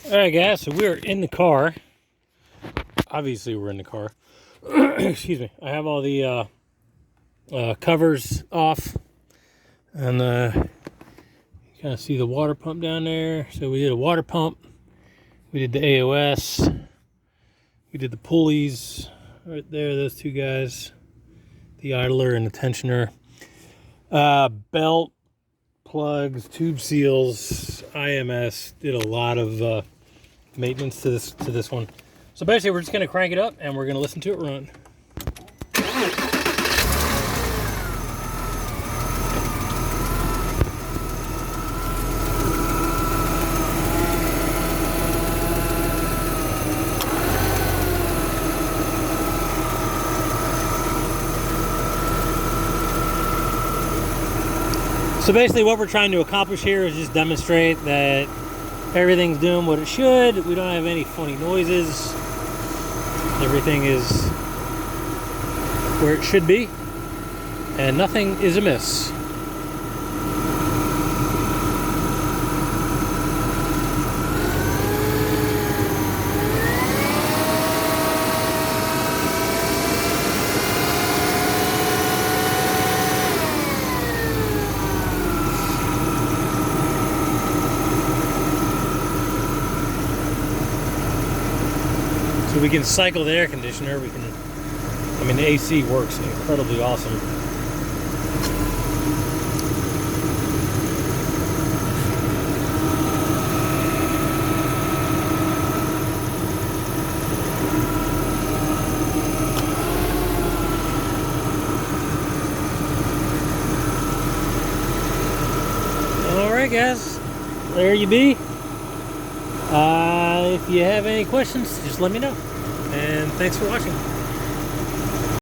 Alright guys, so we're in the car. Obviously we're in the car. Excuse me. I have all the covers off. And you kind of see the water pump down there. So we did a water pump. We did the AOS. We did the pulleys right there, those two guys. The idler and the tensioner. Belt, plugs, tube seals, IMS. Did a lot of maintenance to this one. So basically we're just going to crank it up and we're going to listen to it run. So basically what we're trying to accomplish here is just demonstrate that everything's doing what it should. We don't have any funny noises. Everything is where it should be, and nothing is amiss. So we can cycle the air conditioner. The AC works incredibly awesome. Alright guys, there you be. If you have any questions, just let me know. And thanks for watching.